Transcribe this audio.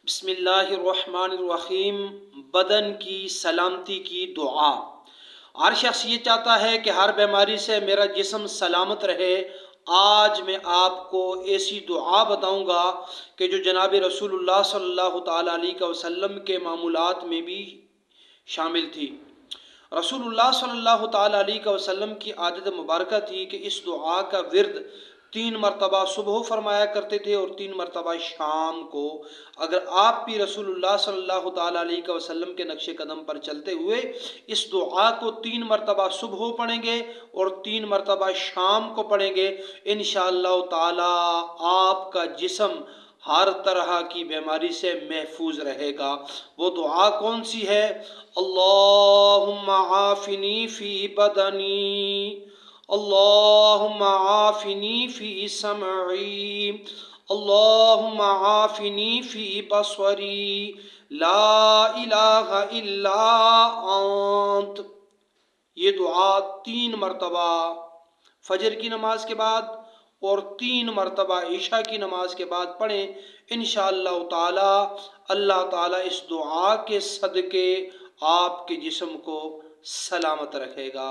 بسم اللہ الرحمن الرحیم۔ بدن کی سلامتی کی دعا۔ ہر شخص یہ چاہتا ہے کہ ہر بیماری سے میرا جسم سلامت رہے۔ آج میں آپ کو ایسی دعا بتاؤں گا کہ جو جناب رسول اللہ صلی اللہ تعالیٰ علیہ وسلم کے معمولات میں بھی شامل تھی۔ رسول اللہ صلی اللہ تعالیٰ علیہ وسلم کی عادت مبارکہ تھی کہ اس دعا کا ورد 3 مرتبہ صبح فرمایا کرتے تھے اور 3 مرتبہ شام کو۔ اگر آپ بھی رسول اللہ صلی اللہ تعالیٰ علیہ وسلم کے نقش قدم پر چلتے ہوئے اس دعا کو 3 مرتبہ صبح پڑھیں گے اور 3 مرتبہ شام کو پڑھیں گے، انشاءاللہ تعالیٰ آپ کا جسم ہر طرح کی بیماری سے محفوظ رہے گا۔ وہ دعا کون سی ہے؟ اللہم عافنی فی بدنی، اللہم عافنی فی سمعی، اللہم عافنی فی بصری، لا الہ الا انت۔ یہ دعا 3 مرتبہ فجر کی نماز کے بعد اور 3 مرتبہ عشاء کی نماز کے بعد پڑھیں، انشاءاللہ تعالی اللہ تعالیٰ اس دعا کے صدقے آپ کے جسم کو سلامت رکھے گا۔